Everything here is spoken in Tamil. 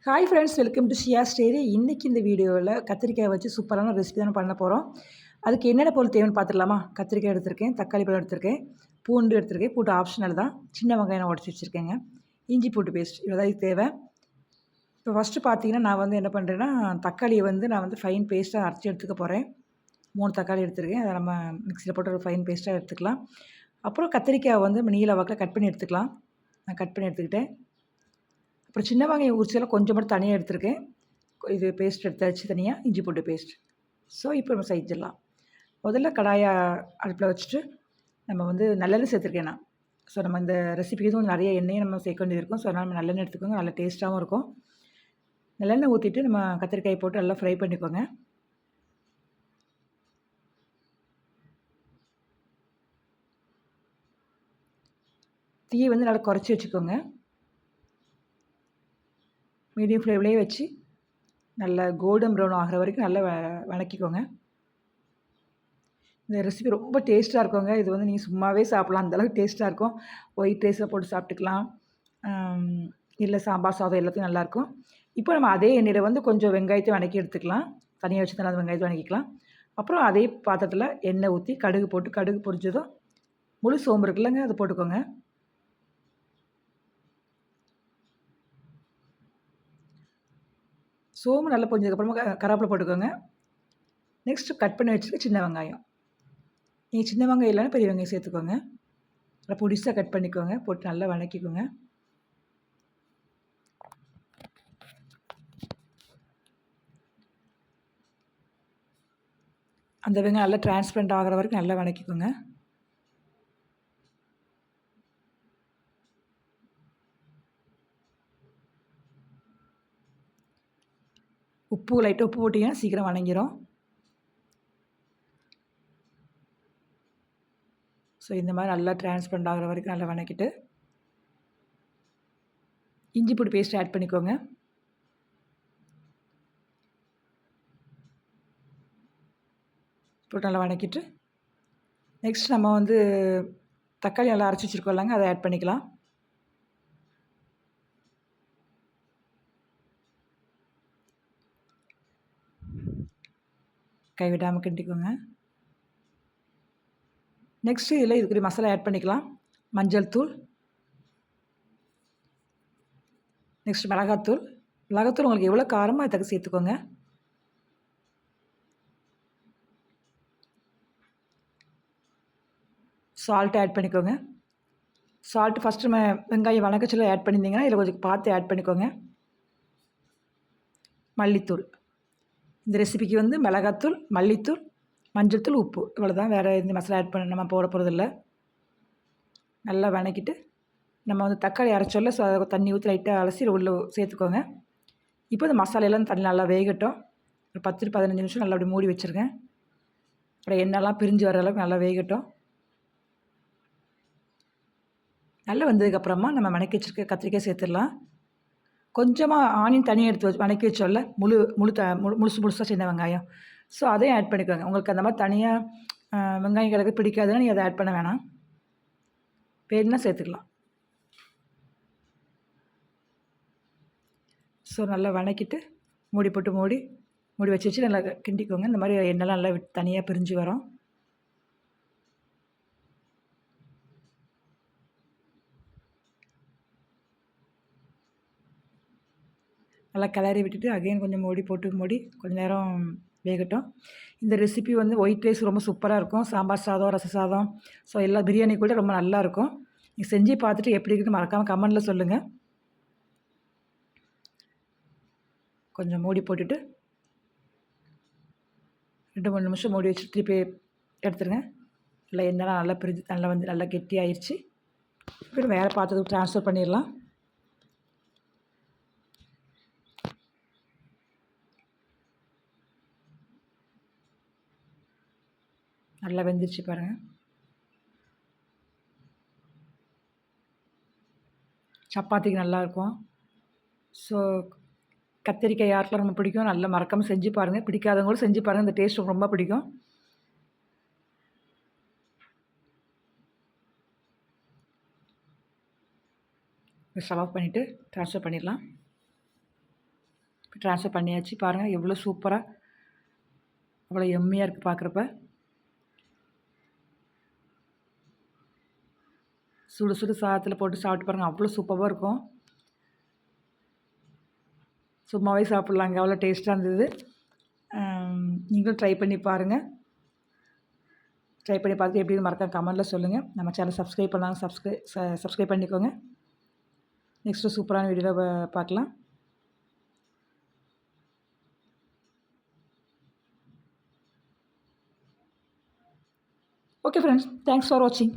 ஹாய் ஃப்ரெண்ட்ஸ், வெல்கம் டு ஷியா ஸ்டேரி. இன்றைக்கி இந்த வீடியோவில் கத்திரிக்காய் வச்சு சூப்பரான ரெசிபி தானே பண்ண போகிறோம். அதுக்கு என்னென்ன பொருள் தேவைன்னு பார்த்துடலாமா? கத்திரிக்காய் எடுத்திருக்கேன், தக்காளி பழம் எடுத்திருக்கேன், பூண்டு எடுத்திருக்கேன். பூண்டு ஆப்ஷனல் தான். சின்ன வெங்காயம் நான் உடச்சி வச்சுருக்கேங்க. இஞ்சி பூண்டு பேஸ்ட் இவ்வளோதான் இது தேவை. இப்போ ஃபஸ்ட்டு பார்த்தீங்கன்னா, நான் என்ன பண்ணுறேன்னா, தக்காளியை நான் ஃபைன் பேஸ்ட்டாக அரைச்சி எடுத்துக்க போகிறேன். 3 தக்காளி எடுத்துருக்கேன். அதை நம்ம மிக்சியில் போட்டு ஒரு ஃபைன் பேஸ்ட்டாக எடுத்துக்கலாம். அப்புறம் கத்திரிக்காய் நம்ம நீல வாக்கில் கட் பண்ணி எடுத்துக்கலாம். நான் கட் பண்ணி எடுத்துக்கிட்டேன். அப்புறம் சின்ன வெங்காயம் உரிச்செல்லாம் கொஞ்சம் மட்டும் தனியாக எடுத்துருக்கேன். இது பேஸ்ட் எடுத்தாச்சு தனியாக, இஞ்சி பூண்டு பேஸ்ட். ஸோ இப்போ நம்ம செஞ்சிடலாம். முதல்ல கடாயை அடுப்பில் வச்சுட்டு நம்ம நல்லெண்ணெய் சேர்த்துருக்கேன் நான். ஸோ நம்ம இந்த ரெசிபிக்கு எதுவும் நிறைய எண்ணெயை நம்ம சேர்க்க வேண்டியது இருக்கும். ஸோ அதனால் நம்ம நல்லெண்ணெய் எடுத்துக்கோங்க, நல்லா டேஸ்ட்டாகவும் இருக்கும். நல்லெண்ணெய் ஊற்றிட்டு நம்ம கத்திரிக்காயை போட்டு நல்லா ஃப்ரை பண்ணிக்கோங்க. தீயை நல்லா குறைச்சி வச்சுக்கோங்க. மீடியம் ஃப்ளேம்லேயே வச்சு நல்லா கோல்டன் ப்ரௌன் ஆகிற வரைக்கும் நல்லா வதக்கிக்கோங்க. இந்த ரெசிபி ரொம்ப டேஸ்ட்டாக இருக்குங்க. இது நீங்கள் சும்மாவே சாப்பிட்லாம், அந்தளவுக்கு டேஸ்ட்டாக இருக்கும். ஒயிட் ரைஸில் போட்டு சாப்பிட்டுக்கலாம், இல்லை சாம்பார் சாதம் எல்லாத்தையும் நல்லாயிருக்கும். இப்போ நம்ம அதே எண்ணெயில் கொஞ்சம் வெங்காயத்தை வதக்கி எடுத்துக்கலாம். தனியாக வச்சு அந்த வெங்காயத்தை வதக்கிக்கலாம். அப்புறம் அதே பாத்திரத்தில் எண்ணெய் ஊற்றி கடுகு போட்டு, கடுகு பொரிஞ்சதும் முழு சோம்பு இருக்குல்லங்க, அதை போட்டுக்கோங்க. சோம்பு நல்லா பொரிஞ்சதுக்கப்புறமா கருவேப்பிலை போட்டுக்கோங்க. நெக்ஸ்ட்டு கட் பண்ணி வச்சுருக்க சின்ன வெங்காயம். நீங்கள் சின்ன வெங்காயம் இல்லைன்னா பெரிய வெங்காயம் சேர்த்துக்கோங்க. நல்லா பொடிசாக கட் பண்ணிக்கோங்க. போட்டு நல்லா வதக்கிக்கோங்க. அந்த வெங்காயம் நல்லா டிரான்ஸ்பரண்ட் ஆகிற வரைக்கும் நல்லா வதக்கிக்கோங்க. லைட்டாக உப்பு போட்டிங்கன்னா சீக்கிரம் வதங்கிடும். ஸோ இந்த மாதிரி நல்லா டிரான்ஸ்பரண்ட் ஆகிற வரைக்கும் நல்லா வதக்கிட்டு இஞ்சி பூண்டு பேஸ்ட் ஆட் பண்ணிக்கோங்க. போட்டு நல்லா வதக்கிட்டு நெக்ஸ்ட் நம்ம தக்காளி நல்லா அரைச்சி வச்சுருக்கோம்லங்க, அதை ஆட் பண்ணிக்கலாம். கைவிடாமல் கிண்டிக்கோங்க. நெக்ஸ்ட்டு இதில் இதுக்குரிய மசாலா ஆட் பண்ணிக்கலாம். மஞ்சள் தூள், நெக்ஸ்ட் மிளகாத்தூள். மிளகாத்தூள் உங்களுக்கு எவ்வளோ காரமாக அதுக்கு சேர்த்துக்கோங்க. சால்ட் ஆட் பண்ணிக்கோங்க. சால்ட் ஃபஸ்ட்டு நம்ம வெங்காயம் வதக்கச்சல ஆட் பண்ணியிருந்தீங்கன்னா இதில் கொஞ்சம் பார்த்து ஆட் பண்ணிக்கோங்க. மல்லித்தூள். இந்த ரெசிபிக்கு மிளகாத்தூள், மல்லித்தூள், மஞ்சள் தூள், உப்பு இவ்வளோ தான். வேறு எந்த மசாலா ஆட் பண்ண நம்ம போட போகிறதில்ல. நல்லா வதக்கிட்டு நம்ம தக்காளி அரைச்சோல்ல, ஸோ அதை தண்ணி ஊற்றி லைட்டாக அலசி உள்ளே சேர்த்துக்கோங்க. இப்போ இந்த மசாலையெல்லாம் தண்ணி நல்லா வேகட்டும். ஒரு 10 to 15 நிமிஷம் நல்லா அப்படி மூடி வச்சுருங்க. அப்புறம் எண்ணெய்லாம் பிரிஞ்சு வர அளவுக்கு நல்லா வேகட்டும். நல்லா வந்ததுக்கப்புறமா நம்ம வதக்கி வச்சுருக்க கத்திரிக்காய் சேர்த்துடலாம். கொஞ்சமாக ஆனியன் தனியாக எடுத்து வச்சு வதக்கி வச்சோல்ல, முழுசாக சின்ன வெங்காயம், ஸோ அதையும் ஆட் பண்ணிக்கோங்க. உங்களுக்கு அந்த மாதிரி தனியாக வெங்காயம் கிழக்கு பிடிக்காதுன்னா நீங்கள் அதை ஆட் பண்ண வேணாம், வேணும்னா சேர்த்துக்கலாம். ஸோ நல்லா வதக்கிட்டு மூடி போட்டு மூடி வச்சு நல்லா கிண்டிக்கோங்க. இந்த மாதிரி எண்ணெய்லாம் நல்லா தனியாக பிரிஞ்சு வரும். நல்லா கிளறி விட்டுட்டு அகைன் கொஞ்சம் மூடி கொஞ்சம் நேரம் வேகட்டும். இந்த ரெசிபி ஒயிட் ரைஸ் ரொம்ப சூப்பராக இருக்கும். சாம்பார் சாதம், ரச சாதம், ஸோ எல்லா பிரியாணி கூட ரொம்ப நல்லாயிருக்கும். நீங்கள் செஞ்சு பார்த்துட்டு எப்படி இருக்குன்னு மறக்காமல் கமெண்டில் சொல்லுங்கள். கொஞ்சம் மூடி போட்டுட்டு 2-3 நிமிஷம் மூடி வச்சு திருப்பி எடுத்துருங்க. நல்லா எண்ணெய்லாம் நல்லா பிரிஞ்சு நல்லா நல்லா கெட்டி ஆயிடுச்சு. இப்போ வேறு பாத்திரத்துக்கு ட்ரான்ஸ்ஃபர் பண்ணிடலாம். நல்லா வெந்துருச்சு பாருங்கள். சப்பாத்திக்கு நல்லாயிருக்கும். ஸோ கத்திரிக்காய் யாருக்கெல்லாம் ரொம்ப பிடிக்கும், நல்லா மறக்காமல் செஞ்சு பாருங்கள். பிடிக்காதவங்களும் செஞ்சு பாருங்கள், இந்த டேஸ்ட் ரொம்ப பிடிக்கும். ஸ்டவ் ஆஃப் பண்ணிவிட்டு ட்ரான்ஸ்ஃபர் பண்ணிடலாம். ட்ரான்ஸ்ஃபர் பண்ணியாச்சு. பாருங்கள் எவ்வளோ சூப்பராக அவ்வளோ எம்மியாக இருக்குது பார்க்குறப்ப. சுடு சுடு சாதத்தில் போட்டு சாப்பிட்டு பாருங்கள், அவ்வளோ சூப்பராக இருக்கும். சும்மாவே சாப்பிட்லாங்க, அவ்வளோ டேஸ்ட்டாக இருந்தது. நீங்களும் ட்ரை பண்ணி பாருங்கள். ட்ரை பண்ணி பார்த்துட்டு எப்படின்னு மறக்காம கமெண்ட்டில் சொல்லுங்கள். நம்ம சேனல் சப்ஸ்கிரைப் பண்ணாங்க சப்ஸ்கிரைப் பண்ணிக்கோங்க. நெக்ஸ்ட்டு சூப்பரான வீடியோவில் பார்க்கலாம். ஓகே ஃப்ரெண்ட்ஸ், தேங்க்ஸ் ஃபார் வாட்சிங்.